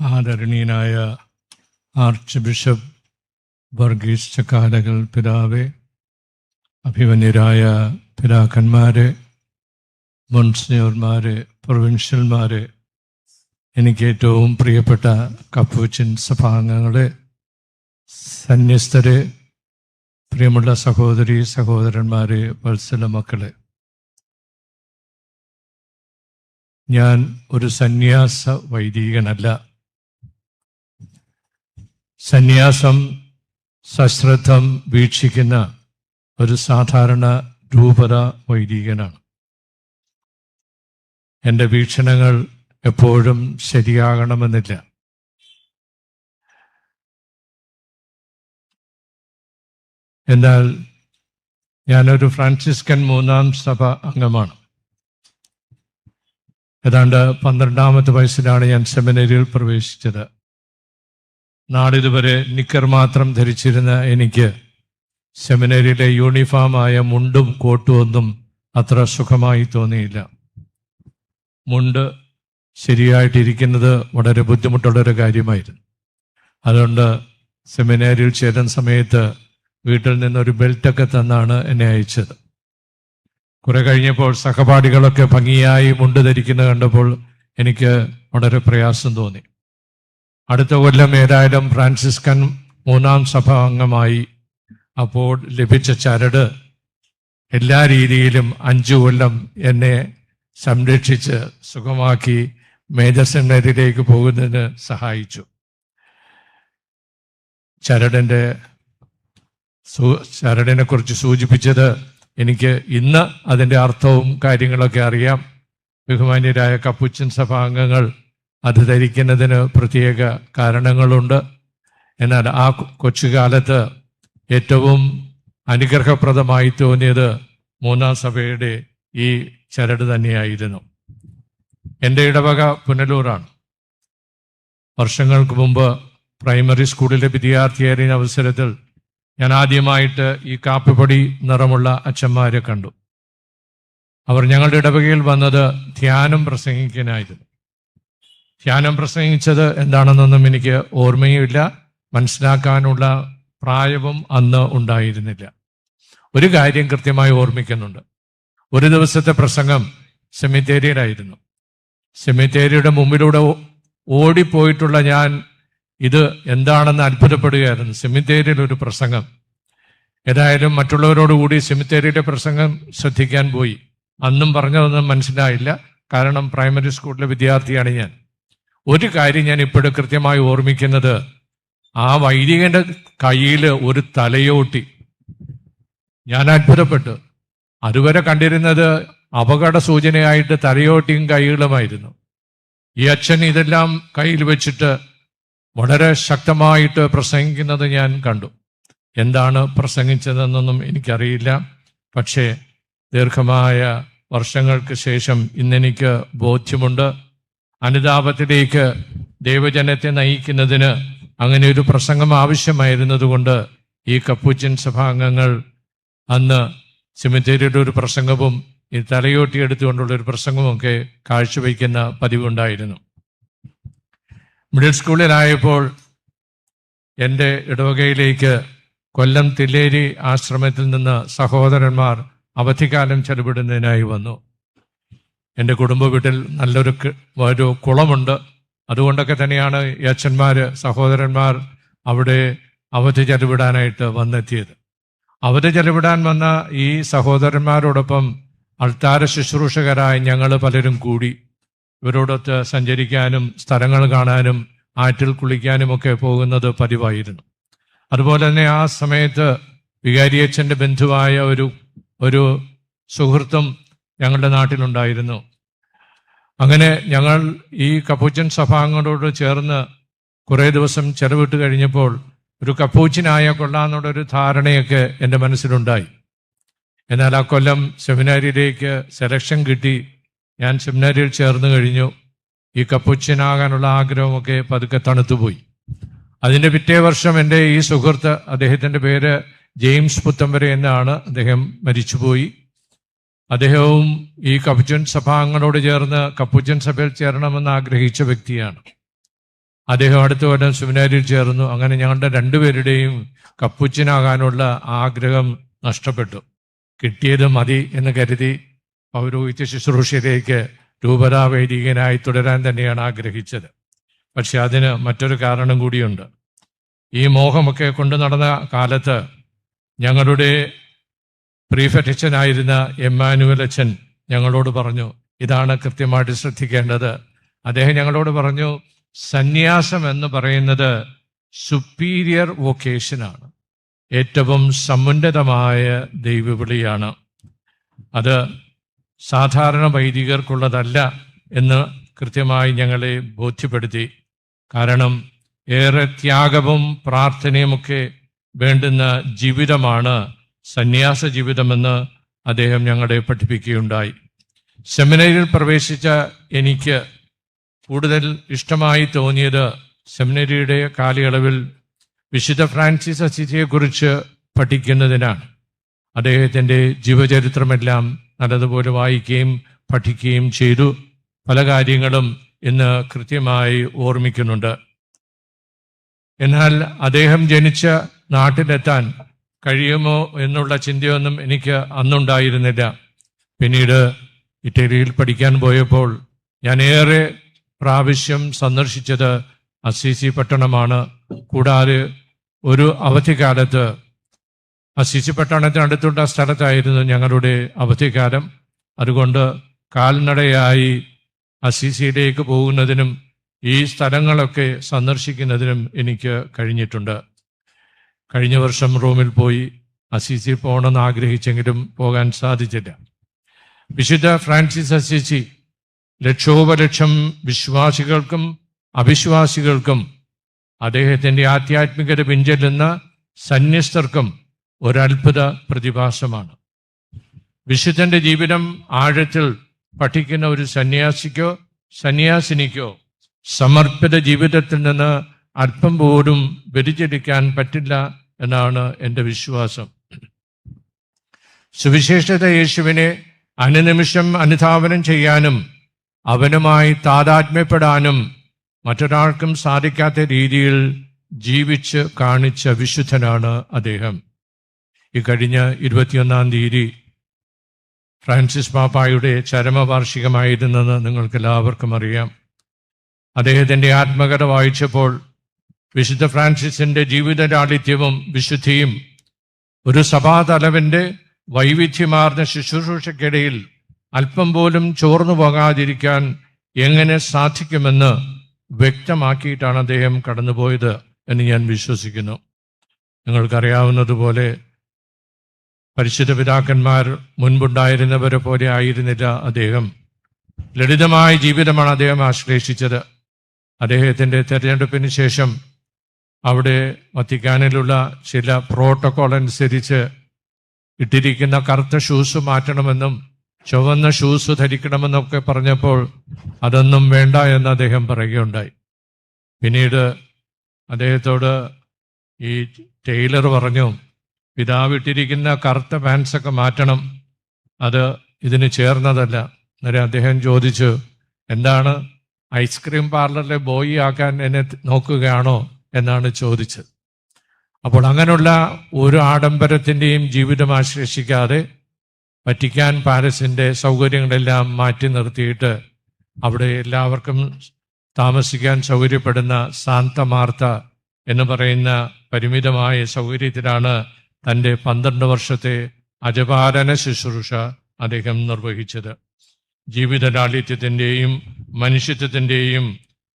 ആദരണീയനായ arch bishop Varghese ചക്കാലകൾ പിതാവേ, അഭിമന്യരായ പിതാക്കന്മാരെ, മോൺസിഞ്ഞോർമാരെ, പ്രൊവിൻഷ്യൽമാരെ, എനിക്ക് ഏറ്റവും പ്രിയപ്പെട്ട കപ്പൂച്ചിൻ സഭാംഗങ്ങളെ, സന്യസ്തരെ, പ്രിയമുള്ള സഹോദരി സഹോദരന്മാരെ, വത്സല മക്കളെ, ഞാൻ ഒരു സന്യാസ വൈദികനല്ല. സന്യാസം സശ്രദ്ധം വീക്ഷിക്കുന്ന ഒരു സാധാരണ രൂപത വൈദികനാണ്. എൻ്റെ വീക്ഷണങ്ങൾ എപ്പോഴും ശരിയാകണമെന്നില്ല. എന്നാൽ ഞാനൊരു ഫ്രാൻസിസ്കൻ 3-ാം സഭ അംഗമാണ്. ഏതാണ്ട് 12ാമത്തെ വയസ്സിലാണ് ഞാൻ സെമിനറിയിൽ പ്രവേശിച്ചത്. നാളിതുവരെ നിക്കർ മാത്രം ധരിച്ചിരുന്ന എനിക്ക് സെമിനറിയിലെ യൂണിഫോമായ മുണ്ടും കോട്ടും ഒന്നും അത്ര സുഖമായി തോന്നിയില്ല. മുണ്ട് ശരിയായിട്ടിരിക്കുന്നത് വളരെ ബുദ്ധിമുട്ടുള്ളൊരു കാര്യമായിരുന്നു. അതുകൊണ്ട് സെമിനാരിയിൽ ചേരുന്ന സമയത്ത് വീട്ടിൽ നിന്നൊരു ബെൽറ്റൊക്കെ തന്നാണ് എന്നെ അയച്ചത്. കുറെ കഴിഞ്ഞപ്പോൾ സഹപാഠികളൊക്കെ ഭംഗിയായി മുണ്ട് ധരിക്കുന്നത് കണ്ടപ്പോൾ എനിക്ക് വളരെ പ്രയാസം തോന്നി. അടുത്ത കൊല്ലം ഏതായാലും ഫ്രാൻസിസ്കൻ 3-ാം സഭ അംഗമായി. അപ്പോൾ ലഭിച്ച ചരട് എല്ലാ രീതിയിലും 5 കൊല്ലം എന്നെ സംരക്ഷിച്ച് സുഖമാക്കി മേജർ സെമിനാരിയിലേക്ക് പോകുന്നതിന് സഹായിച്ചു. ചരടിനെ കുറിച്ച് സൂചിപ്പിച്ചത് എനിക്ക് ഇന്ന് അതിൻ്റെ അർത്ഥവും കാര്യങ്ങളൊക്കെ അറിയാം. ബഹുമാന്യരായ കപ്പുച്ചിൻ സഭാംഗങ്ങൾ അത് ധരിക്കുന്നതിന് പ്രത്യേക കാരണങ്ങളുണ്ട്. എന്നാൽ ആ കൊച്ചുകാലത്ത് ഏറ്റവും അനുഗ്രഹപ്രദമായി തോന്നിയത് 3-ാം സഭയുടെ ഈ ചരട് തന്നെയായിരുന്നു. എൻ്റെ ഇടവക പുനലൂരാണ്. വർഷങ്ങൾക്ക് മുമ്പ് പ്രൈമറി സ്കൂളിലെ വിദ്യാർത്ഥിയായിരുന്ന അവസരത്തിൽ ഞാൻ ആദ്യമായിട്ട് ഈ കാപ്പിപ്പൊടി നിറമുള്ള അച്ഛന്മാരെ കണ്ടു. അവർ ഞങ്ങളുടെ ഇടവകയിൽ വന്നത് ധ്യാനം പ്രസംഗിക്കാനായിരുന്നു. ധ്യാനം പ്രസംഗിച്ചത് എന്താണെന്നൊന്നും എനിക്ക് ഓർമ്മയുമില്ല, മനസ്സിലാക്കാനുള്ള പ്രായവും അന്ന് ഉണ്ടായിരുന്നില്ല. ഒരു കാര്യം കൃത്യമായി ഓർമ്മിക്കുന്നുണ്ട്. ഒരു ദിവസത്തെ പ്രസംഗം സെമിത്തേരിയിലായിരുന്നു. സെമിത്തേരിയുടെ മുമ്പിലൂടെ ഓടിപ്പോയിട്ടുള്ള ഞാൻ ഇത് എന്താണെന്ന് അത്ഭുതപ്പെടുകയായിരുന്നു. സെമിത്തേരിയിൽ ഒരു പ്രസംഗം. ഏതായാലും മറ്റുള്ളവരോടുകൂടി സെമിത്തേരിയുടെ പ്രസംഗം ശ്രദ്ധിക്കാൻ പോയി. അന്നും പറഞ്ഞതൊന്നും മനസ്സിലായില്ല, കാരണം പ്രൈമറി സ്കൂളിലെ വിദ്യാർത്ഥിയാണ് ഞാൻ. ഒരു കാര്യം ഞാൻ ഇപ്പോഴും കൃത്യമായി ഓർമ്മിക്കുന്നത്, ആ വൈദികന്റെ കയ്യിൽ ഒരു തലയോട്ടി. ഞാൻ അത്ഭുതപ്പെട്ടു. അതുവരെ കണ്ടിരുന്നത് അപകട സൂചനയായിട്ട് തലയോട്ടിയും കൈകളുമായിരുന്നു. ഈ അച്ഛൻ ഇതെല്ലാം കയ്യിൽ വെച്ചിട്ട് വളരെ ശക്തമായിട്ട് പ്രസംഗിക്കുന്നത് ഞാൻ കണ്ടു. എന്താണ് പ്രസംഗിച്ചതെന്നൊന്നും എനിക്കറിയില്ല. പക്ഷേ ദീർഘമായ വർഷങ്ങൾക്ക് ശേഷം ഇന്നെനിക്ക് ബോധ്യമുണ്ട്, അനുതാപത്തിലേക്ക് ദൈവജനത്തെ നയിക്കുന്നതിന് അങ്ങനെ ഒരു പ്രസംഗം ആവശ്യമായിരുന്നതുകൊണ്ട് ഈ കപ്പൂച്ചിൻ സഭാംഗങ്ങൾ അന്ന് സെമിത്തേരിയുടെ ഒരു പ്രസംഗവും ഈ തലയോട്ടി എടുത്തുകൊണ്ടുള്ള ഒരു പ്രസംഗമൊക്കെ കാഴ്ചവെക്കുന്ന പതിവുണ്ടായിരുന്നു. മിഡിൽ സ്കൂളിലായപ്പോൾ എൻ്റെ ഇടവകയിലേക്ക് കൊല്ലം തില്ലേരി ആശ്രമത്തിൽ നിന്ന് സഹോദരന്മാർ അവധിക്കാലം ചെലവിടുന്നതിനായി വന്നു. എൻ്റെ കുടുംബ വീട്ടിൽ നല്ലൊരു കുളമുണ്ട്. അതുകൊണ്ടൊക്കെ തന്നെയാണ് ഈ സഹോദരന്മാർ അവിടെ അവധി ചെലവിടാനായിട്ട് വന്നെത്തിയത്. അവധി ചെലവിടാൻ വന്ന ഈ സഹോദരന്മാരോടൊപ്പം അൾത്താര ശുശ്രൂഷകരായി ഞങ്ങൾ പലരും കൂടി ഇവരോടൊത്ത് സഞ്ചരിക്കാനും സ്ഥലങ്ങൾ കാണാനും ആറ്റിൽ കുളിക്കാനുമൊക്കെ പോകുന്നത് പതിവായിരുന്നു. അതുപോലെ തന്നെ ആ സമയത്ത് വികാരിയച്ഛൻ്റെ ബന്ധുവായ ഒരു സുഹൃത്തും ഞങ്ങളുടെ നാട്ടിലുണ്ടായിരുന്നു. അങ്ങനെ ഞങ്ങൾ ഈ കപ്പൂച്ചിൻ സഭാംഗങ്ങളോട് ചേർന്ന് കുറേ ദിവസം ചെലവിട്ട് കഴിഞ്ഞപ്പോൾ ഒരു കപ്പൂച്ചിനായ കൊള്ളാമെന്നുള്ളൊരു ധാരണയൊക്കെ എൻ്റെ മനസ്സിലുണ്ടായി. എന്നാൽ ആ കൊല്ലം സെമിനാരിയിലേക്ക് സെലക്ഷൻ കിട്ടി. ഞാൻ സെമിനാരിയിൽ ചേർന്ന് കഴിഞ്ഞു. ഈ കപ്പൂച്ചിനാകാനുള്ള ആഗ്രഹമൊക്കെ പതുക്കെ തണുത്തുപോയി. അതിൻ്റെ പിറ്റേ വർഷം എൻ്റെ ഈ സുഹൃത്ത്, അദ്ദേഹത്തിൻ്റെ പേര് ജെയിംസ് പുത്തമ്പര എന്നാണ്, അദ്ദേഹം മരിച്ചുപോയി. അദ്ദേഹവും ഈ കപ്പൂച്ചിൻ സഭാംഗങ്ങളോട് ചേർന്ന് കപ്പൂച്ചിൻ സഭയിൽ ചേരണമെന്ന് ആഗ്രഹിച്ച വ്യക്തിയാണ്. അദ്ദേഹം അടുത്ത കൊല്ലം സെമിനാരിയിൽ ചേർന്നു. അങ്ങനെ ഞങ്ങളുടെ രണ്ടുപേരുടെയും കപ്പുച്ചിനാകാനുള്ള ആഗ്രഹം നഷ്ടപ്പെട്ടു. കിട്ടിയത് മതി എന്ന് കരുതി പൗരോഹിത്യ ശുശ്രൂഷയിലേക്ക് രൂപതാ വൈദികനായി തുടരാൻ തന്നെയാണ് ആഗ്രഹിച്ചത്. പക്ഷെ അതിന് മറ്റൊരു കാരണം കൂടിയുണ്ട്. ഈ മോഹമൊക്കെ കൊണ്ടു നടന്ന കാലത്ത് ഞങ്ങളുടെ പ്രീഫെക്ട് അച്ഛനായിരുന്ന എമ്മാനുവൽ അച്ഛൻ ഞങ്ങളോട് പറഞ്ഞു, ഇതാണ് കൃത്യമായിട്ട് ശ്രദ്ധിക്കേണ്ടത്. അദ്ദേഹം ഞങ്ങളോട് പറഞ്ഞു, സന്യാസം എന്ന് പറയുന്നത് സുപ്പീരിയർ വൊക്കേഷനാണ്, ഏറ്റവും സമുന്നതമായ ദൈവവിളിയാണ്. അത് സാധാരണ വൈദികർക്കുള്ളതല്ല എന്ന് കൃത്യമായി ഞങ്ങളെ ബോധ്യപ്പെടുത്തി. കാരണം ഏറെ ത്യാഗവും പ്രാർത്ഥനയുമൊക്കെ വേണ്ടുന്ന ജീവിതമാണ് സന്യാസ ജീവിതമെന്ന് അദ്ദേഹം ഞങ്ങളെ പഠിപ്പിക്കുകയുണ്ടായി. സെമിനറിയിൽ പ്രവേശിച്ച എനിക്ക് കൂടുതൽ ഇഷ്ടമായി തോന്നിയത് സെമിനറിയുടെ കാലയളവിൽ വിശുദ്ധ ഫ്രാൻസിസ് അസീസിയെക്കുറിച്ച് പഠിക്കുന്നതിനാണ്. അദ്ദേഹത്തിൻ്റെ ജീവചരിത്രമെല്ലാം നല്ലതുപോലെ വായിക്കുകയും പഠിക്കുകയും ചെയ്തു. പല കാര്യങ്ങളും ഇന്ന് കൃത്യമായി ഓർമ്മിക്കുന്നുണ്ട്. എന്നാൽ അദ്ദേഹം ജനിച്ച നാട്ടിലെത്താൻ കഴിയുമോ എന്നുള്ള ചിന്തയൊന്നും എനിക്ക് അന്നുണ്ടായിരുന്നില്ല. പിന്നീട് ഇറ്റലിയിൽ പഠിക്കാൻ പോയപ്പോൾ ഞാൻ ഏറെ പ്രാവശ്യം സന്ദർശിച്ചത് അസീസി പട്ടണമാണ്. കൂടാതെ ഒരു അവധിക്കാലത്ത് അസീസി പട്ടണത്തിനടുത്തുള്ള സ്ഥലത്തായിരുന്നു ഞങ്ങളുടെ അവധിക്കാലം. അതുകൊണ്ട് കാൽനടയായി അസീസിയിലേക്ക് പോകുന്നതിനും ഈ സ്ഥലങ്ങളൊക്കെ സന്ദർശിക്കുന്നതിനും എനിക്ക് കഴിഞ്ഞിട്ടുണ്ട്. കഴിഞ്ഞ വർഷം റോമിൽ പോയി അസീസി പോകണമെന്ന് ആഗ്രഹിച്ചെങ്കിലും പോകാൻ സാധിച്ചില്ല. വിശുദ്ധ ഫ്രാൻസിസ് അസീസി ലക്ഷോപലക്ഷം വിശ്വാസികൾക്കും അവിശ്വാസികൾക്കും അദ്ദേഹത്തിൻ്റെ ആധ്യാത്മികത പിഞ്ചെല്ലുന്ന സന്യസ്തർക്കും ഒരത്ഭുത പ്രതിഭാസമാണ്. വിശുദ്ധന്റെ ജീവിതം ആഴത്തിൽ പഠിക്കുന്ന ഒരു സന്യാസിക്കോ സന്യാസിനിക്കോ സമർപ്പിത ജീവിതത്തിൽ നിന്ന് അല്പം പോലും വ്യതിചലിക്കാൻ പറ്റില്ല എന്നാണ് എൻ്റെ വിശ്വാസം. സുവിശേഷത യേശുവിനെ അനുനിമിഷം അനുധാവനം ചെയ്യാനും അവനുമായി താതാത്മ്യപ്പെടാനും മറ്റൊരാൾക്കും സാധിക്കാത്ത രീതിയിൽ ജീവിച്ച് കാണിച്ച വിശുദ്ധനാണ് അദ്ദേഹം. ഈ കഴിഞ്ഞ 21-ാം തീയതി ഫ്രാൻസിസ് പാപ്പായുടെ ചരമവാർഷികമായിരുന്നെന്ന് നിങ്ങൾക്കെല്ലാവർക്കും അറിയാം. അദ്ദേഹത്തിൻ്റെ ആത്മകഥ വായിച്ചപ്പോൾ വിശുദ്ധ ഫ്രാൻസിസിന്റെ ജീവിത ലാളിത്യവും വിശുദ്ധിയും ഒരു സഭാതലവന്റെ വൈവിധ്യമാർന്ന ശുശ്രൂഷയ്ക്കിടയിൽ അല്പം പോലും ചോർന്നു പോകാതിരിക്കാൻ എങ്ങനെ സാധിക്കുമെന്ന് വ്യക്തമാക്കിയിട്ടാണ് അദ്ദേഹം കടന്നുപോയത് എന്ന് ഞാൻ വിശ്വസിക്കുന്നു. നിങ്ങൾക്കറിയാവുന്നതുപോലെ പരിശുദ്ധ പിതാക്കന്മാർ മുൻപുണ്ടായിരുന്നവരെ പോലെ ആയിരുന്നില്ല അദ്ദേഹം. ലളിതമായ ജീവിതമാണ് അദ്ദേഹം ആശ്ലേഷിച്ചത്. അദ്ദേഹത്തിൻ്റെ തെരഞ്ഞെടുപ്പിന് ശേഷം അവിടെ വത്തിക്കാനിലുള്ള ചില പ്രോട്ടോകോൾ അനുസരിച്ച് ഇട്ടിരിക്കുന്ന കറുത്ത ഷൂസ് മാറ്റണമെന്നും ചുവന്ന ഷൂസ് ധരിക്കണമെന്നൊക്കെ പറഞ്ഞപ്പോൾ അതൊന്നും വേണ്ട എന്ന് അദ്ദേഹം പറയുകയുണ്ടായി. പിന്നീട് അദ്ദേഹത്തോട് ഈ ടൈലർ പറഞ്ഞു, പിതാവ് ഇട്ടിരിക്കുന്ന കറുത്ത പാൻസൊക്കെ മാറ്റണം, അത് ഇതിന് ചേർന്നതല്ല. അന്നേരം അദ്ദേഹം ചോദിച്ചു, എന്താണ് ഐസ്ക്രീം പാർലറിലെ ബോയി ആക്കാൻ എന്നെ നോക്കുകയാണോ എന്നാണ് ചോദിച്ചത്. അപ്പോൾ അങ്ങനെയുള്ള ഒരു ആഡംബരത്തിൻ്റെയും ജീവിതം ആശ്ലേഷിക്കാതെ വത്തിക്കാൻ പാലസിൻ്റെ സൗകര്യങ്ങളെല്ലാം മാറ്റി നിർത്തിയിട്ട് അവിടെ എല്ലാവർക്കും താമസിക്കാൻ സൗകര്യപ്പെടുന്ന സാന്ത മാർത്ത എന്ന് പറയുന്ന പരിമിതമായ സൗകര്യത്തിലാണ് തൻ്റെ 12 വർഷത്തെ അജപാലന ശുശ്രൂഷ അദ്ദേഹം നിർവഹിച്ചത്. ജീവിത ലാളിത്യത്തിൻ്റെയും മനുഷ്യത്വത്തിൻ്റെയും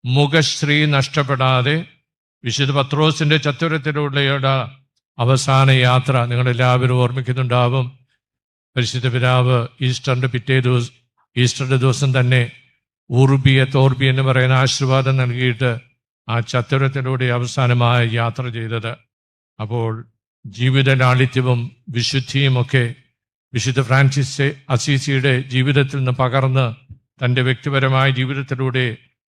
മുഖശ്രീ നഷ്ടപ്പെടാതെ വിശുദ്ധ പത്രോസിന്റെ ചത്തുരത്തിലൂടെയുള്ള അവസാന യാത്ര നിങ്ങളെല്ലാവരും ഓർമ്മിക്കുന്നുണ്ടാവും. പരിശുദ്ധ പിതാവ് ഈസ്റ്ററിന്റെ ദിവസം തന്നെ ഊർബിയ തോർബി എന്ന് പറയുന്ന ആശീർവാദം നൽകിയിട്ട് ആ ചത്തുരത്തിലൂടെ അവസാനമായ യാത്ര ചെയ്തത്. അപ്പോൾ ജീവിത ലാളിത്യവും വിശുദ്ധിയുമൊക്കെ വിശുദ്ധ ഫ്രാൻസിസ് അസീസിയുടെ ജീവിതത്തിൽ നിന്ന് പകർന്ന് തൻ്റെ വ്യക്തിപരമായ ജീവിതത്തിലൂടെ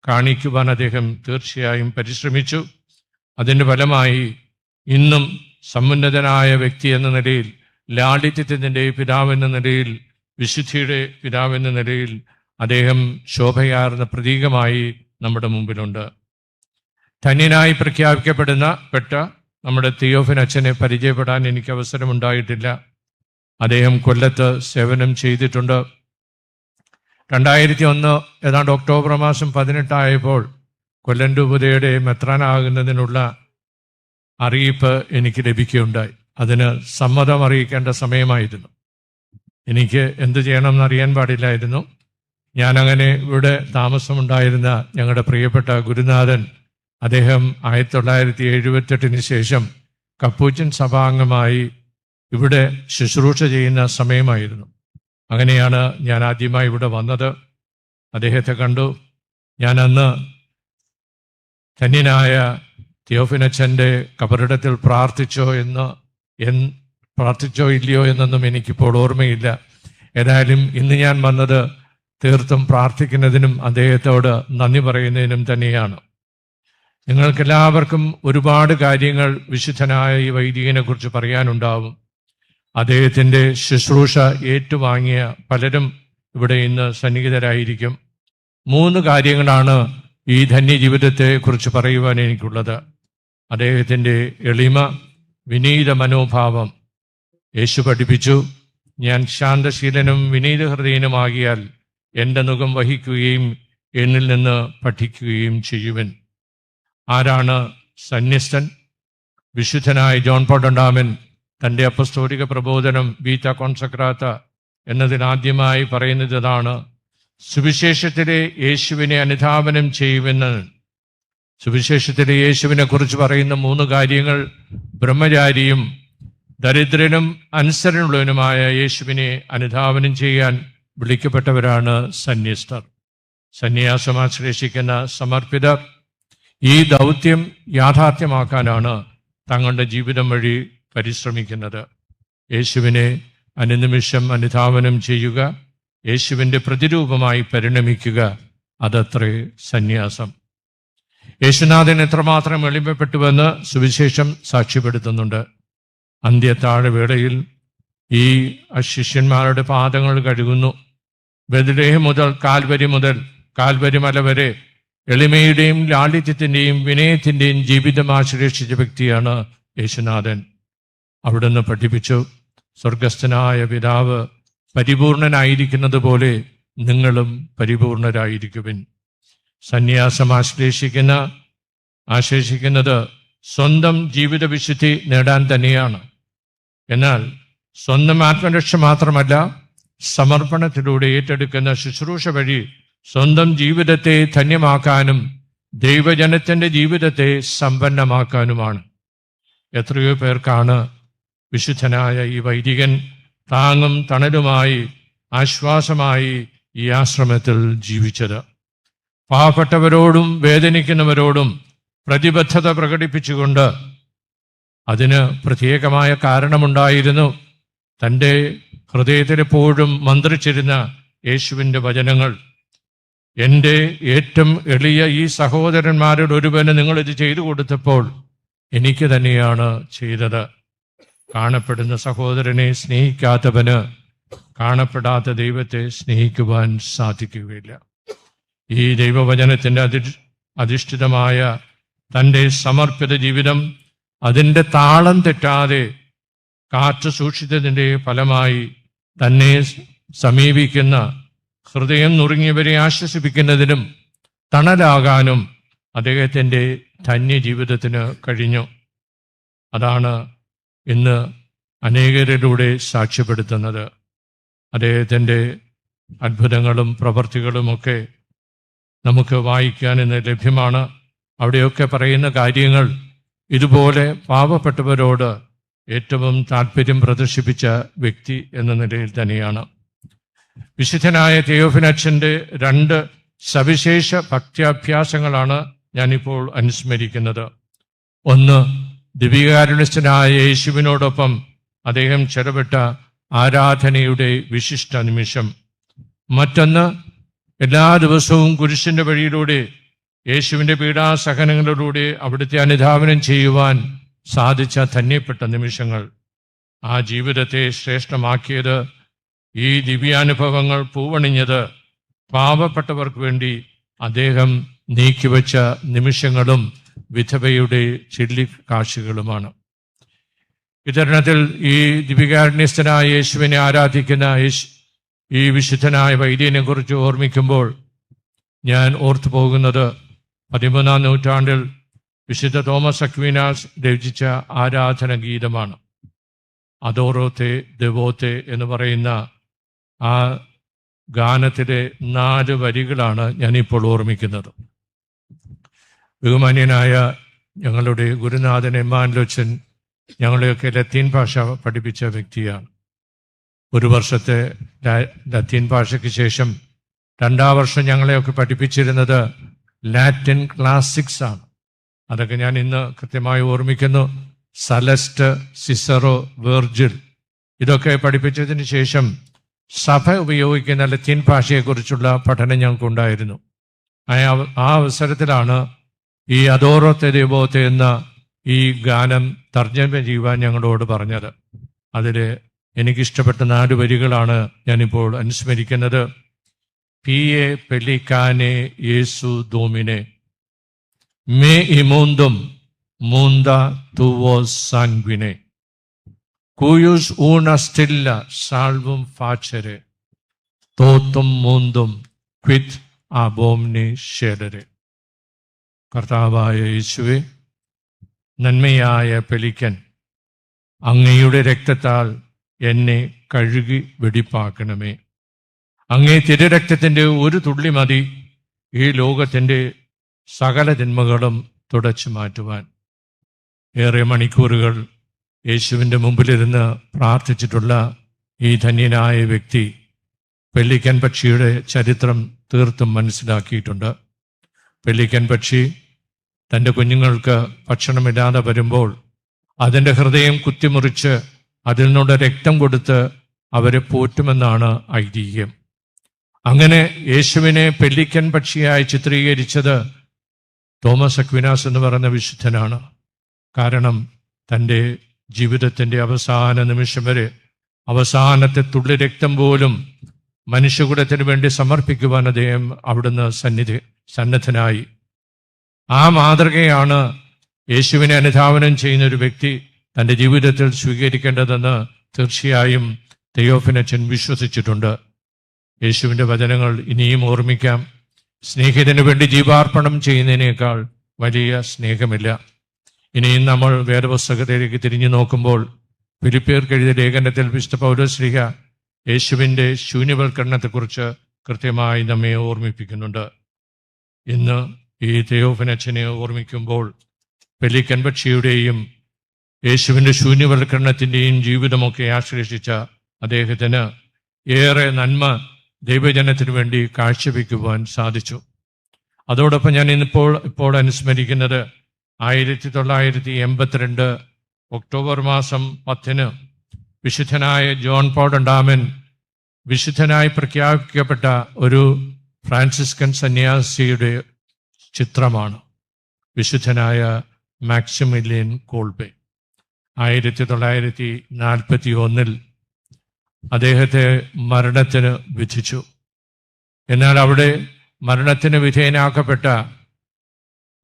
കാണിക്കുവാൻ അദ്ദേഹം തീർച്ചയായും പരിശ്രമിച്ചു. അതിൻ്റെ ഫലമായി ഇന്നും സമുന്നതനായ വ്യക്തി എന്ന നിലയിൽ, ലാളിത്യത്തിൻ്റെ പിതാവെന്ന നിലയിൽ, വിശുദ്ധിയുടെ പിതാവെന്ന നിലയിൽ അദ്ദേഹം ശോഭയാർന്ന പ്രതീകമായി നമ്മുടെ മുമ്പിലുണ്ട്. ധന്യനായി പ്രഖ്യാപിക്കപ്പെട്ട നമ്മുടെ തിയോഫിൻ അച്ഛനെ പരിചയപ്പെടാൻ എനിക്ക് അവസരമുണ്ടായിട്ടില്ല. അദ്ദേഹം കൊല്ലത്ത് സേവനം ചെയ്തിട്ടുണ്ട്. 2001 ഏതാണ്ട് ഒക്ടോബർ മാസം 18 കൊല്ലം രൂപതയുടെ മെത്രാനാകുന്നതിനുള്ള അറിയിപ്പ് എനിക്ക് ലഭിക്കുകയുണ്ടായി. അതിന് സമ്മതം അറിയിക്കേണ്ട സമയമായിരുന്നു. എനിക്ക് എന്ത് ചെയ്യണമെന്ന് അറിയാൻ പാടില്ലായിരുന്നു. ഞാനങ്ങനെ ഇവിടെ താമസമുണ്ടായിരുന്ന ഞങ്ങളുടെ പ്രിയപ്പെട്ട ഗുരുനാഥൻ, അദ്ദേഹം 1978 ശേഷം കപ്പൂച്ചിൻ സഭാംഗമായി ഇവിടെ ശുശ്രൂഷ ചെയ്യുന്ന സമയമായിരുന്നു. അങ്ങനെയാണ് ഞാൻ ആദ്യമായി ഇവിടെ വന്നത്. അദ്ദേഹത്തെ കണ്ടു. ഞാൻ അന്ന് ധന്യനായ തിയോഫിനച്ഛൻ്റെ കബറിടത്തിൽ പ്രാർത്ഥിച്ചോ ഇല്ലയോ എന്നൊന്നും എനിക്കിപ്പോൾ ഓർമ്മയില്ല. ഏതായാലും ഇന്ന് ഞാൻ വന്നത് തീർത്തും പ്രാർത്ഥിക്കുന്നതിനും അദ്ദേഹത്തോട് നന്ദി പറയുന്നതിനും തന്നെയാണ്. നിങ്ങൾക്കെല്ലാവർക്കും ഒരുപാട് കാര്യങ്ങൾ വിശുദ്ധനായ ഈ വൈദികനെ കുറിച്ച് പറയാനുണ്ടാവും. അദ്ദേഹത്തിൻ്റെ ശുശ്രൂഷ ഏറ്റുവാങ്ങിയ പലരും ഇവിടെ ഇന്ന് സന്നിഹിതരായിരിക്കും. 3 കാര്യങ്ങളാണ് ഈ ധന്യജീവിതത്തെ കുറിച്ച് പറയുവാൻ എനിക്കുള്ളത്. അദ്ദേഹത്തിൻ്റെ എളിമ, വിനീത മനോഭാവം. യേശു പഠിപ്പിച്ചു, ഞാൻ ശാന്തശീലനും വിനീത ഹൃദയനുമാകിയാൽ എൻ്റെ നുകം വഹിക്കുകയും എന്നിൽ നിന്ന് പഠിക്കുകയും ചെയ്യുവൻ. ആരാണ് സന്യസ്തൻ? വിശുദ്ധനായ ജോൺ പോൾ രണ്ടാമൻ തൻ്റെ അപ്പസ്തോലിക പ്രബോധനം വീറ്റ കോൺസക്രാത്ത എന്നതിനാദ്യമായി പറയുന്നത് ഇതാണ്: സുവിശേഷത്തിലെ യേശുവിനെ അനുധാവനം ചെയ്യുമെന്ന്. സുവിശേഷത്തിലെ യേശുവിനെ കുറിച്ച് പറയുന്ന 3 കാര്യങ്ങൾ ബ്രഹ്മചാരിയും ദരിദ്രനും അനുസരണയുള്ളവനുമായ യേശുവിനെ അനുധാവനം ചെയ്യാൻ വിളിക്കപ്പെട്ടവരാണ് സന്യസ്തർ. സന്യാസം ആശ്ലേഷിക്കുന്ന സമർപ്പിതർ ഈ ദൗത്യം യാഥാർത്ഥ്യമാക്കാനാണ് തങ്ങളുടെ ജീവിതം വഴി പരിശ്രമിക്കുന്നത്. യേശുവിനെ അനുനിമിഷം അനുധാവനം ചെയ്യുക, യേശുവിൻ്റെ പ്രതിരൂപമായി പരിണമിക്കുക, അതത്രേ സന്യാസം. യേശുനാഥൻ എത്രമാത്രം എളിമപ്പെട്ടുവെന്ന് സുവിശേഷം സാക്ഷ്യപ്പെടുത്തുന്നുണ്ട്. അന്ത്യത്താഴവേളയിൽ ഈ ശിഷ്യന്മാരുടെ പാദങ്ങൾ കഴുകുന്നു. ബെത്ലഹേം മുതൽ കാൽവരി മല വരെ എളിമയുടെയും ലാളിത്യത്തിൻ്റെയും വിനയത്തിൻ്റെയും ജീവിതം ആശ്ലേഷിച്ച വ്യക്തിയാണ് യേശുനാഥൻ. അവിടുന്ന് പഠിപ്പിച്ചു, സ്വർഗസ്ഥനായ പിതാവ് പരിപൂർണനായിരിക്കുന്നത് പോലെ നിങ്ങളും പരിപൂർണരായിരിക്കുവിൻ. സന്യാസം ആശ്ലേഷിക്കുന്നത് സ്വന്തം ജീവിത വിശുദ്ധി നേടാൻ തന്നെയാണ്. എന്നാൽ സ്വന്തം ആത്മരക്ഷ മാത്രമല്ല, സമർപ്പണത്തിലൂടെ ഏറ്റെടുക്കുന്ന ശുശ്രൂഷ വഴി സ്വന്തം ജീവിതത്തെ ധന്യമാക്കാനും ദൈവജനത്തിൻ്റെ ജീവിതത്തെ സമ്പന്നമാക്കാനുമാണ്. എത്രയോ പേർക്കാണ് വിശുദ്ധനായ ഈ വൈദികൻ താങ്ങും തണലുമായി, ആശ്വാസമായി ഈ ആശ്രമത്തിൽ ജീവിച്ചത്. പാവപ്പെട്ടവരോടും വേദനിക്കുന്നവരോടും പ്രതിബദ്ധത പ്രകടിപ്പിച്ചുകൊണ്ട് അതിന് പ്രത്യേകമായ കാരണമുണ്ടായിരുന്നു. തൻ്റെ ഹൃദയത്തിലെപ്പോഴും മന്ത്രിച്ചിരുന്ന യേശുവിൻ്റെ വചനങ്ങൾ: എൻ്റെ ഏറ്റവും എളിയ ഈ സഹോദരന്മാരിൽ ഒരുവന് നിങ്ങളിത് ചെയ്തു കൊടുത്തപ്പോൾ എനിക്ക് തന്നെയാണ് ചെയ്തത്. കാണപ്പെടുന്ന സഹോദരനെ സ്നേഹിക്കാത്തവന് കാണപ്പെടാത്ത ദൈവത്തെ സ്നേഹിക്കുവാൻ സാധിക്കുകയില്ല. ഈ ദൈവവചനത്തിൻ്റെ അധിഷ്ഠിതമായ തൻ്റെ സമർപ്പിത ജീവിതം അതിൻ്റെ താളം തെറ്റാതെ കാത്തു സൂക്ഷിച്ചതിൻ്റെ ഫലമായി തന്നെ സമീപിക്കുന്ന ഹൃദയം നുറുങ്ങിയവരെ ആശ്വസിപ്പിക്കുന്നതിനും തണലാകാനും അദ്ദേഹത്തിൻ്റെ ധന്യജീവിതത്തിന് കഴിഞ്ഞു. അതാണ് ഇന്ന് അനേകരിലൂടെ സാക്ഷ്യപ്പെടുത്തുന്നത്. അദ്ദേഹത്തിൻ്റെ അത്ഭുതങ്ങളും പ്രവൃത്തികളുമൊക്കെ നമുക്ക് വായിക്കാൻ ഇന്ന് ലഭ്യമാണ്. അവിടെയൊക്കെ പറയുന്ന കാര്യങ്ങൾ ഇതുപോലെ പാവപ്പെട്ടവരോട് ഏറ്റവും താല്പര്യം പ്രദർശിപ്പിച്ച വ്യക്തി എന്ന നിലയിൽ തന്നെയാണ്. വിശുദ്ധനായ തിയോഫിനച്ഛൻ്റെ 2 സവിശേഷ ഭക്ത്യാഭ്യാസങ്ങളാണ് ഞാനിപ്പോൾ അനുസ്മരിക്കുന്നത്. ഒന്ന്, ദിവ്യകാരുണ്യസ്ഥനായ യേശുവിനോടൊപ്പം അദ്ദേഹം ചെലവിട്ട ആരാധനയുടെ വിശിഷ്ട നിമിഷം. മറ്റൊന്ന്, എല്ലാ ദിവസവും കുരിശിൻ്റെ വഴിയിലൂടെ യേശുവിൻ്റെ പീഡാസഹനങ്ങളിലൂടെ അവിടുത്തെ അനുധാവനം ചെയ്യുവാൻ സാധിച്ച ധന്യപ്പെട്ട നിമിഷങ്ങൾ. ആ ജീവിതത്തെ ശ്രേഷ്ഠമാക്കിയത്, ഈ ദിവ്യാനുഭവങ്ങൾ പൂവണിഞ്ഞത് പാവപ്പെട്ടവർക്ക് വേണ്ടി അദ്ദേഹം നീക്കിവെച്ച നിമിഷങ്ങളും വിധവയുടെ ചില്ലിക്കാശുകളുമാണ്. ഇത്തരണത്തിൽ ഈ ദിവികാരുണ്യസ്ഥനായ യേശുവിനെ ആരാധിക്കുന്ന ഈ വിശുദ്ധനായ വൈദ്യനെ കുറിച്ച് ഓർമ്മിക്കുമ്പോൾ ഞാൻ ഓർത്തു പോകുന്നത് 13-ാം നൂറ്റാണ്ടിൽ വിശുദ്ധ തോമസ് അക്വീനാസ് രചിച്ച ആരാധന ഗീതമാണ്. അദോറോത്തെ ദെവോത്തെ എന്ന് പറയുന്ന ആ ഗാനത്തിലെ 4 വരികളാണ് ഞാനിപ്പോൾ ഓർമ്മിക്കുന്നത്. ബഹുമാന്യനായ ഞങ്ങളുടെ ഗുരുനാഥൻ എമ്മാനുവലച്ചൻ ഞങ്ങളെയൊക്കെ ലത്തീൻ ഭാഷ പഠിപ്പിച്ച വ്യക്തിയാണ്. 1 വർഷത്തെ ലത്തീൻ ഭാഷയ്ക്ക് ശേഷം 2ാം വർഷം ഞങ്ങളെയൊക്കെ പഠിപ്പിച്ചിരുന്നത് ലാറ്റിൻ ക്ലാസിക്സ് ആണ്. അതൊക്കെ ഞാൻ ഇന്ന് കൃത്യമായി ഓർമ്മിക്കുന്നു. സലസ്റ്റ്, സിസറോ, വെർജിൽ ഇതൊക്കെ പഠിപ്പിച്ചതിന് ശേഷം സഭ ഉപയോഗിക്കുന്ന ലത്തീൻ ഭാഷയെക്കുറിച്ചുള്ള പഠനം ഞങ്ങൾക്കുണ്ടായിരുന്നു. ആ അവസരത്തിലാണ് ഈ അദോറോത്തെ ദൈവോത്തെ എന്ന ഈ ഗാനം തർജ്ജമ ചെയ്യുവാൻ ഞങ്ങളോട് പറഞ്ഞത്. അതിൽ എനിക്കിഷ്ടപ്പെട്ട 4 വരികളാണ് ഞാനിപ്പോൾ അനുസ്മരിക്കുന്നത്. പിയെ പെലിക്കാനെ യേസു ദോമിനെ മേ ഇമൂന്തും മൂന്ത തുവോ സാൻഗ്വിനെ കുയൂസ് ഊണ സ്റ്റില്ല സാൾവും ഫാച്ചരെ തോത്തും മൂന്തും ക്വിറ്റ് ആബോംനി ഷേഡരെ. കർത്താവായ യേശുവേ, നന്മയായ പെലിക്കൻ, അങ്ങയുടെ രക്തത്താൽ എന്നെ കഴുകി വെടിപ്പാക്കണമേ. അങ്ങേ തിരുരക്തത്തിൻ്റെ ഒരു തുള്ളി മതി ഈ ലോകത്തിൻ്റെ സകല തിന്മകളും തുടച്ചു മാറ്റുവാൻ. ഏറെ മണിക്കൂറുകൾ യേശുവിൻ്റെ മുമ്പിലിരുന്ന് പ്രാർത്ഥിച്ചിട്ടുള്ള ഈ ധന്യനായ വ്യക്തി പെല്ലിക്കൻ പക്ഷിയുടെ ചരിത്രം തീർത്തും മനസ്സിലാക്കിയിട്ടുണ്ട്. പെല്ലിക്കൻ പക്ഷി തൻ്റെ കുഞ്ഞുങ്ങൾക്ക് ഭക്ഷണമില്ലാതെ വരുമ്പോൾ അതിൻ്റെ ഹൃദയം കുത്തിമുറിച്ച് അതിൽ നിന്നുള്ള രക്തം കൊടുത്ത് അവരെ പോറ്റുമെന്നാണ് ഐതിഹ്യം. അങ്ങനെ യേശുവിനെ പെല്ലിക്കൻ പക്ഷിയായി ചിത്രീകരിച്ചത് തോമസ് അക്വിനാസ് എന്ന് പറയുന്ന വിശുദ്ധനാണ്. കാരണം തൻ്റെ ജീവിതത്തിൻ്റെ അവസാന നിമിഷം വരെ അവസാനത്തെ തുള്ളി രക്തം പോലും മനുഷ്യകുലത്തിന് വേണ്ടി സമർപ്പിക്കുവാൻ അദ്ദേഹം അവിടുന്ന് സന്നദ്ധനായി. ആ മാതൃകയാണ് യേശുവിനെ അനുധാവനം ചെയ്യുന്ന ഒരു വ്യക്തി തൻ്റെ ജീവിതത്തിൽ സ്വീകരിക്കേണ്ടതെന്ന് തീർച്ചയായും തെയോഫിനച്ചൻ വിശ്വസിച്ചിട്ടുണ്ട്. യേശുവിൻ്റെ വചനങ്ങൾ ഇനിയും ഓർമ്മിക്കാം. സ്നേഹിതന് വേണ്ടി ജീവാർപ്പണം ചെയ്യുന്നതിനേക്കാൾ വലിയ സ്നേഹമില്ല. ഇനിയും നമ്മൾ വേദപുസ്തകത്തിലേക്ക് തിരിഞ്ഞു നോക്കുമ്പോൾ ഫിലിപ്പിയർക്ക് എഴുതിയ ലേഖനത്തിൽ വിശുദ്ധ പൗലോസ്ലീഹ യേശുവിൻ്റെ ശൂന്യവൽക്കരണത്തെക്കുറിച്ച് കൃത്യമായി നമ്മെ ഓർമ്മിപ്പിക്കുന്നുണ്ട്. ഇന്ന് ഈ തെയോഫിനച്ചനെ ഓർമ്മിക്കുമ്പോൾ പെലിക്കൻ പക്ഷിയുടെയും യേശുവിൻ്റെ ശൂന്യവൽക്കരണത്തിൻ്റെയും ജീവിതമൊക്കെ ആശ്ലേഷിച്ച അദ്ദേഹത്തിന് ഏറെ നന്മ ദൈവജനത്തിനു വേണ്ടി കാഴ്ചവെക്കുവാൻ സാധിച്ചു. അതോടൊപ്പം ഞാൻ ഇപ്പോൾ അനുസ്മരിക്കുന്നത് 1982 ഒക്ടോബർ മാസം 10 വിശുദ്ധനായ ജോൺ പോൾ രണ്ടാമൻ വിശുദ്ധനായി പ്രഖ്യാപിക്കപ്പെട്ട ഒരു ഫ്രാൻസിസ്കൻ സന്യാസിയുടെ ചിത്രമാണ്. വിശുദ്ധനായ മാക്സിമിലിയൻ കോൾബെ 1941 അദ്ദേഹത്തെ മരണത്തിന് വിധിച്ചു. എന്നാൽ അവിടെ മരണത്തിന് വിധേയനാക്കപ്പെട്ട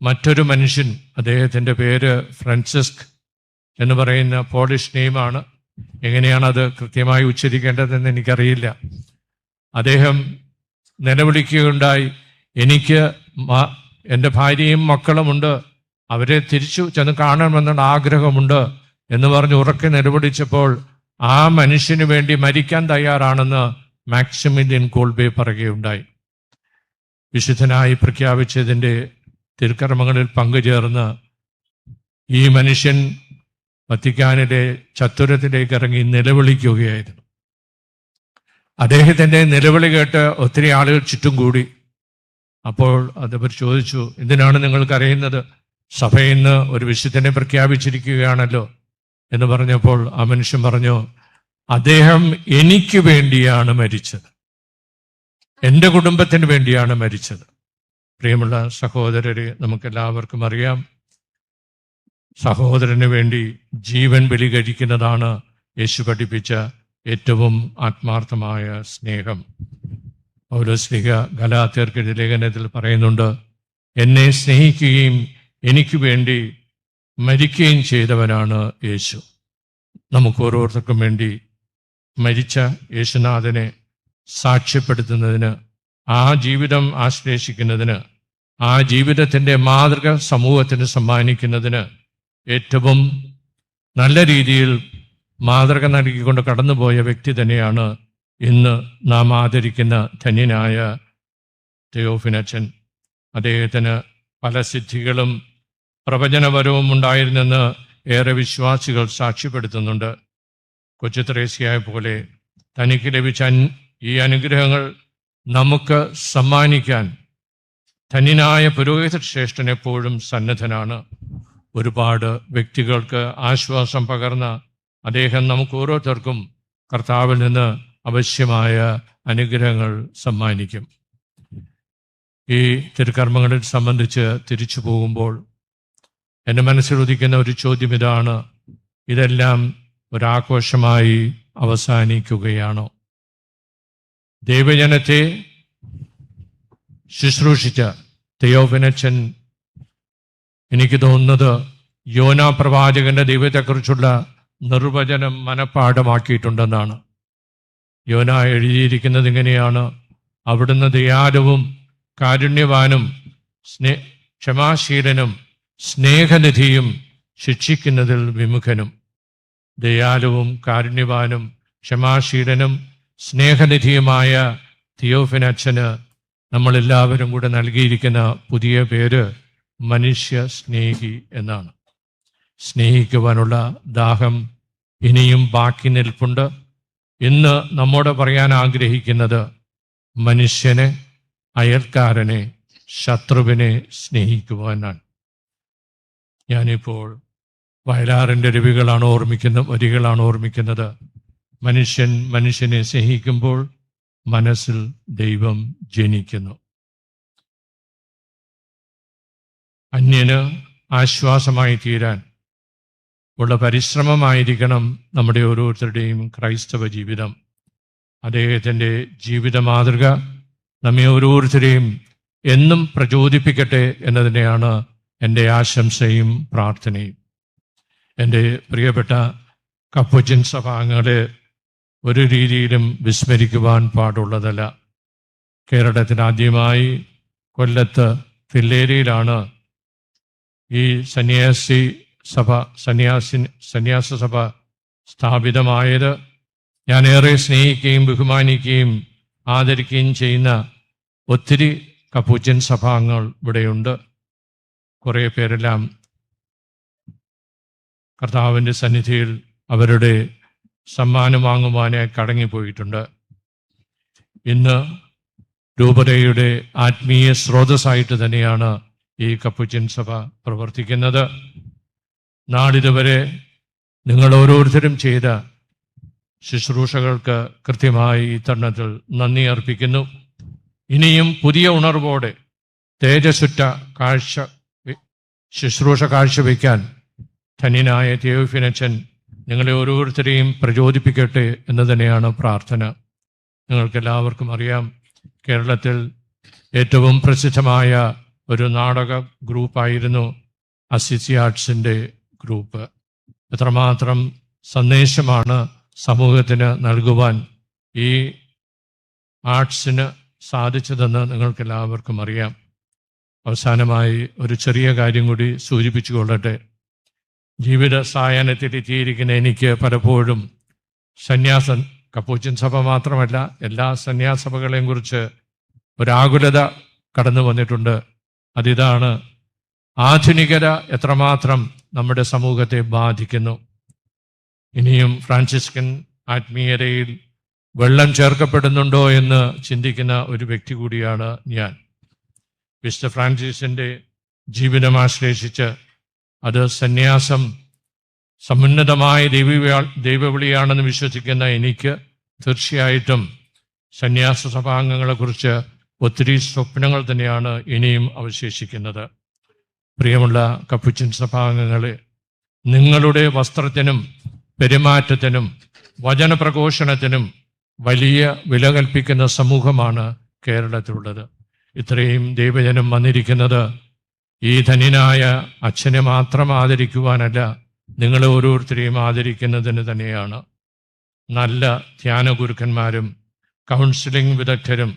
മറ്റൊരു മനുഷ്യൻ, അദ്ദേഹത്തിൻ്റെ പേര് ഫ്രാൻസിസ്ക് എന്ന് പറയുന്ന പോളിഷ് നെയിമാണ്. എങ്ങനെയാണത് കൃത്യമായി ഉച്ചരിക്കേണ്ടതെന്ന് എനിക്കറിയില്ല. അദ്ദേഹം നിലവിളിക്കുകയുണ്ടായി, എനിക്ക് എൻ്റെ ഭാര്യയും മക്കളുമുണ്ട്, അവരെ തിരിച്ചു ചെന്ന് കാണണമെന്നുള്ള ആഗ്രഹമുണ്ട് എന്ന് പറഞ്ഞ് ഉറക്കെ നിലവിളിച്ചപ്പോൾ ആ മനുഷ്യന് വേണ്ടി മരിക്കാൻ തയ്യാറാണെന്ന് മാക്സിമിലിയൻ കോൾബെ പറയുകയുണ്ടായി. വിശുദ്ധനായി പ്രഖ്യാപിച്ചതിൻ്റെ തിരുക്കർമ്മങ്ങളിൽ പങ്കുചേർന്ന് ഈ മനുഷ്യൻ വത്തിക്കാനിലെ ചത്തുരത്തിലേക്ക് ഇറങ്ങി നിലവിളിക്കുകയായിരുന്നു. അദ്ദേഹത്തിൻ്റെ നിലവിളി കേട്ട് ഒത്തിരി ആളുകൾ ചുറ്റും കൂടി. അപ്പോൾ അതവർ ചോദിച്ചു, എന്തിനാണ് നിങ്ങൾ കരയുന്നത്? സഭയിൽ നിന്ന് ഒരു വിശുദ്ധനെ പ്രഖ്യാപിച്ചിരിക്കുകയാണല്ലോ എന്ന് പറഞ്ഞപ്പോൾ ആ മനുഷ്യൻ പറഞ്ഞു, അദ്ദേഹം എനിക്ക് വേണ്ടിയാണ് മരിച്ചത്, എൻ്റെ കുടുംബത്തിന് വേണ്ടിയാണ് മരിച്ചത്. പ്രിയമുള്ള സഹോദരരെ, നമുക്കെല്ലാവർക്കും അറിയാം, സഹോദരന് വേണ്ടി ജീവൻ ബലി കഴിക്കുന്നതാണ് യേശു പഠിപ്പിച്ച ഏറ്റവും ആത്മാർത്ഥമായ സ്നേഹം. പൗലോസ്ലീഹ ഗലാത്യർക്ക് ലേഖനത്തിൽ പറയുന്നുണ്ട്, എന്നെ സ്നേഹിക്കുകയും എനിക്ക് വേണ്ടി മരിക്കുകയും ചെയ്തവനാണ് യേശു. നമുക്ക് ഓരോരുത്തർക്കും വേണ്ടി മരിച്ച യേശുനാഥനെ സാക്ഷ്യപ്പെടുത്തുന്നതിന്, ആ ജീവിതം ആശ്ലേഷിക്കുന്നതിന്, ആ ജീവിതത്തിൻ്റെ മാതൃക സമൂഹത്തിന് സമ്മാനിക്കുന്നതിന് ഏറ്റവും നല്ല രീതിയിൽ മാതൃക നൽകിക്കൊണ്ട് കടന്നുപോയ വ്യക്തി തന്നെയാണ് ഇന്ന് നാം ആദരിക്കുന്ന ധന്യനായ തെയോഫിനച്ചൻ. അദ്ദേഹത്തിന് പല സിദ്ധികളും പ്രവചനപരവും ഉണ്ടായിരുന്നെന്ന് ഏറെ വിശ്വാസികൾ സാക്ഷ്യപ്പെടുത്തുന്നുണ്ട്. കൊച്ചു ത്രേസ്യയെ പോലെ തനിക്ക് ലഭിച്ച ഈ അനുഗ്രഹങ്ങൾ നമുക്ക് സമ്മാനിക്കാൻ ധന്യനായ പുരോഹിത ശ്രേഷ്ഠൻ എപ്പോഴും സന്നദ്ധനാണ്. ഒരുപാട് വ്യക്തികൾക്ക് ആശ്വാസം പകർന്ന അദ്ദേഹം നമുക്ക് ഓരോരുത്തർക്കും കർത്താവിൽ നിന്ന് ആവശ്യമായ അനുഗ്രഹങ്ങൾ സമ്മാനിക്കും. ഈ തിരുക്കർമ്മങ്ങളിൽ സംബന്ധിച്ച് തിരിച്ചു പോകുമ്പോൾ എൻ്റെ മനസ്സിലുദിക്കുന്ന ഒരു ചോദ്യം ഇതാണ്: ഇതെല്ലാം ഒരാഘോഷമായി അവസാനിക്കുകയാണോ? ദൈവജനത്തെ ശുശ്രൂഷിച്ച തെയോഫിനച്ചൻ എനിക്ക് തോന്നുന്നത് യോനാ പ്രവാചകന്റെ ദൈവത്തെക്കുറിച്ചുള്ള നിർവചനം മനഃപ്പാഠമാക്കിയിട്ടുണ്ടെന്നാണ്. യോന എഴുതിയിരിക്കുന്നത് ഇങ്ങനെയാണ്: അവിടുന്ന് ദയാലുവും കാരുണ്യവാനും ക്ഷമാശീലനും സ്നേഹനിധിയും ശിക്ഷിക്കുന്നതിൽ വിമുഖനും. ദയാലുവും കാരുണ്യവാനും ക്ഷമാശീലനും സ്നേഹനിധിയുമായ തെയോഫിനച്ചന് നമ്മളെല്ലാവരും കൂടെ നൽകിയിരിക്കുന്ന പുതിയ പേര് മനുഷ്യ സ്നേഹി എന്നാണ്. സ്നേഹിക്കുവാനുള്ള ദാഹം ഇനിയും ബാക്കി നിൽപ്പുണ്ട്. ഇന്ന് നമ്മോട് പറയാൻ ആഗ്രഹിക്കുന്നത് മനുഷ്യനെ, അയൽക്കാരനെ, ശത്രുവിനെ സ്നേഹിക്കുവാനാണ്. ഞാനിപ്പോൾ വയലാറിൻ്റെ വരികളാണ് ഓർമ്മിക്കുന്നത്. മനുഷ്യൻ മനുഷ്യനെ സ്നേഹിക്കുമ്പോൾ മനസ്സിൽ ദൈവം ജനിക്കുന്നു. അന്യന് ആശ്വാസമായി തീരാൻ ഉള്ള പരിശ്രമമായിരിക്കണം നമ്മുടെ ഓരോരുത്തരുടെയും ക്രൈസ്തവ ജീവിതം. അദ്ദേഹത്തിൻ്റെ ജീവിത മാതൃക നമ്മെ ഓരോരുത്തരെയും എന്നും പ്രചോദിപ്പിക്കട്ടെ എന്നതിനെയാണ് എൻ്റെ ആശംസയും പ്രാർത്ഥനയും. എൻ്റെ പ്രിയപ്പെട്ട കപ്പുച്ചിൻ സഭാംഗങ്ങളെ ഒരു രീതിയിലും വിസ്മരിക്കുവാൻ പാടുള്ളതല്ല. കേരളത്തിൽ ആദ്യമായി കൊല്ലത്ത് ഫില്ലേരിയിലാണ് ഈ സന്യാസ സഭ സ്ഥാപിതമായത്. ഞാനേറെ സ്നേഹിക്കുകയും ബഹുമാനിക്കുകയും ആദരിക്കുകയും ചെയ്യുന്ന ഒത്തിരി കപ്പുച്ചിൻ സഭാംഗങ്ങൾ ഇവിടെയുണ്ട്. കുറേ പേരെല്ലാം കർത്താവിൻ്റെ സന്നിധിയിൽ അവരുടെ സമ്മാനം വാങ്ങുവാനായി കടങ്ങിപ്പോയിട്ടുണ്ട്. ഇന്ന് രൂപതയുടെ ആത്മീയ സ്രോതസ്സായിട്ട് തന്നെയാണ് ഈ കപ്പുച്ചിൻ സഭ പ്രവർത്തിക്കുന്നത്. നാളിതുവരെ നിങ്ങൾ ഓരോരുത്തരും ചെയ്ത ശുശ്രൂഷകൾക്ക് കൃത്യമായി ഈ തരുണത്തിൽ നന്ദി അർപ്പിക്കുന്നു. ഇനിയും പുതിയ ഉണർവോടെ തേജസ്സുറ്റ ശുശ്രൂഷ കാഴ്ചവെക്കാൻ ധന്യനായ തെയോഫിനച്ചൻ നിങ്ങളെ ഓരോരുത്തരെയും പ്രചോദിപ്പിക്കട്ടെ എന്ന് തന്നെയാണ് പ്രാർത്ഥന. നിങ്ങൾക്കെല്ലാവർക്കും അറിയാം, കേരളത്തിൽ ഏറ്റവും പ്രസിദ്ധമായ ഒരു നാടക ഗ്രൂപ്പായിരുന്നു അസിസി ആർട്സിൻ്റെ ഗ്രൂപ്പ്. എത്രമാത്രം സന്ദേശമാണ് സമൂഹത്തിന് നൽകുവാൻ ഈ ആർട്സിന് സാധിച്ചതെന്ന് നിങ്ങൾക്കെല്ലാവർക്കും അറിയാം. അവസാനമായി ഒരു ചെറിയ കാര്യം കൂടി സൂചിപ്പിച്ചു കൊള്ളട്ടെ. ജീവിത സായാഹ്നത്തിലെത്തിയിരിക്കുന്ന എനിക്ക് പലപ്പോഴും കപ്പുച്ചിൻ സഭ മാത്രമല്ല എല്ലാ സന്യാസഭകളെയും കുറിച്ച് ഒരാകുലത കടന്നു വന്നിട്ടുണ്ട്. അതിതാണ് ആധുനികത എത്രമാത്രം നമ്മുടെ സമൂഹത്തെ ബാധിക്കുന്നു. ഇനിയും ഫ്രാൻസിസ്കൻ ആത്മീയതയിൽ വെള്ളം ചേർക്കപ്പെടുന്നുണ്ടോ എന്ന് ചിന്തിക്കുന്ന ഒരു വ്യക്തി കൂടിയാണ് ഞാൻ. വിശുദ്ധ ഫ്രാൻസിസിൻ്റെ ജീവിതം ആശ്ലേഷിച്ച് അത് സന്യാസം സമുന്നതമായ ദൈവവിളിയാണെന്ന് വിശ്വസിക്കുന്ന എനിക്ക് തീർച്ചയായിട്ടും സന്യാസ സഭാംഗങ്ങളെക്കുറിച്ച് ഒത്തിരി സ്വപ്നങ്ങൾ തന്നെയാണ് ഇനിയും അവശേഷിക്കുന്നത്. പ്രിയമുള്ള കപ്പുച്ചിൻ സഭാംഗങ്ങളെ, നിങ്ങളുടെ വസ്ത്രത്തിനും പെരുമാറ്റത്തിനും വചനപ്രഘോഷണത്തിനും വലിയ വില കൽപ്പിക്കുന്ന സമൂഹമാണ് കേരളത്തിലുള്ളത്. ഇത്രയും ദൈവജനം വന്നിരിക്കുന്നത് ഈ ധന്യനായ അച്ഛനെ മാത്രം ആദരിക്കുവാനല്ല, നിങ്ങളെ ഓരോരുത്തരെയും ആദരിക്കുന്നതിന് തന്നെയാണ്. നല്ല ധ്യാന ഗുരുക്കന്മാരും കൗൺസിലിംഗ് വിദഗ്ധരും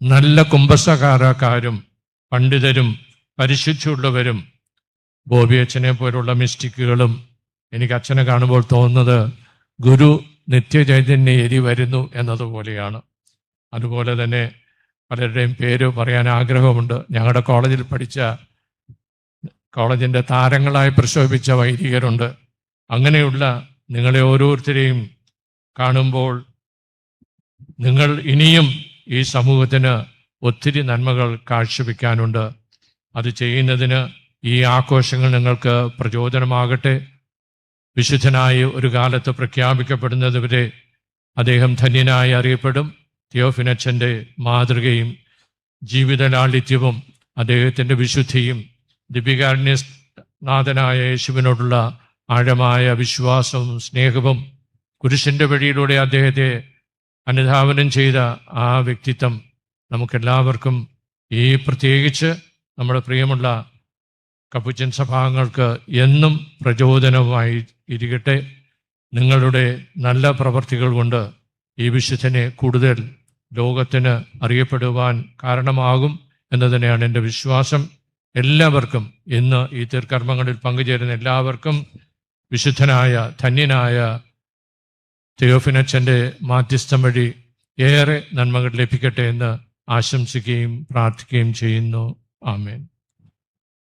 നല്ല കുംഭസകാരക്കാരും പണ്ഡിതരും പരിശുദ്ധിയുള്ളവരും ബോബി അച്ഛനെ പോലുള്ള മിസ്റ്റിക്കുകളും. എനിക്ക് അച്ഛനെ കാണുമ്പോൾ തോന്നുന്നത് ഗുരു നിത്യചൈതന്യ എരി വരുന്നു എന്നതുപോലെയാണ്. അതുപോലെ തന്നെ പലരുടെയും പേര് പറയാൻ ആഗ്രഹമുണ്ട്. ഞങ്ങളുടെ കോളേജിൽ പഠിച്ച, കോളേജിൻ്റെ താരങ്ങളായി പ്രശോഭിച്ച വൈദികരുണ്ട്. അങ്ങനെയുള്ള നിങ്ങളെ ഓരോരുത്തരെയും കാണുമ്പോൾ നിങ്ങൾ ഇനിയും ഈ സമൂഹത്തിന് ഒത്തിരി നന്മകൾ കാഴ്ചവെക്കാനുണ്ട്. അത് ചെയ്യുന്നതിന് ഈ ആഘോഷങ്ങൾ നിങ്ങൾക്ക് പ്രചോദനമാകട്ടെ. വിശുദ്ധനായി ഒരു കാലത്ത് പ്രഖ്യാപിക്കപ്പെടുന്നതുവരെ അദ്ദേഹം ധന്യനായി അറിയപ്പെടും. തിയോഫിനച്ചൻ്റെ മാതൃകയും ജീവിത ലാളിത്യവും അദ്ദേഹത്തിൻ്റെ വിശുദ്ധിയും ദിപികാരുണ്യനാഥനായ യേശുവിനോടുള്ള ആഴമായ വിശ്വാസവും സ്നേഹവും കുരിശിൻ്റെ വഴിയിലൂടെ അദ്ദേഹത്തെ അനുധാവനം ചെയ്ത ആ വ്യക്തിത്വം നമുക്കെല്ലാവർക്കും, ഈ പ്രത്യേകിച്ച് നമ്മുടെ പ്രിയമുള്ള കപ്പുച്ചൻ സഭാംഗങ്ങൾക്ക് എന്നും പ്രചോദനമായി ഇരിക്കട്ടെ. നിങ്ങളുടെ നല്ല പ്രവർത്തികൾ കൊണ്ട് ഈ വിശുദ്ധനെ കൂടുതൽ ലോകത്തിന് അറിയപ്പെടുവാൻ കാരണമാകും എന്ന് തന്നെയാണ് എൻ്റെ വിശ്വാസം. എല്ലാവർക്കും, ഇന്ന് ഈ തീർക്കർമ്മങ്ങളിൽ പങ്കുചേരുന്ന എല്ലാവർക്കും വിശുദ്ധനായ ധന്യനായ തിയോഫിനച്ചൻ്റെ മാധ്യസ്ഥം വഴി ഏറെ നന്മകൾ ലഭിക്കട്ടെ എന്ന് ആശംസിക്കുകയും പ്രാർത്ഥിക്കുകയും ചെയ്യുന്നു. ആമേൻ.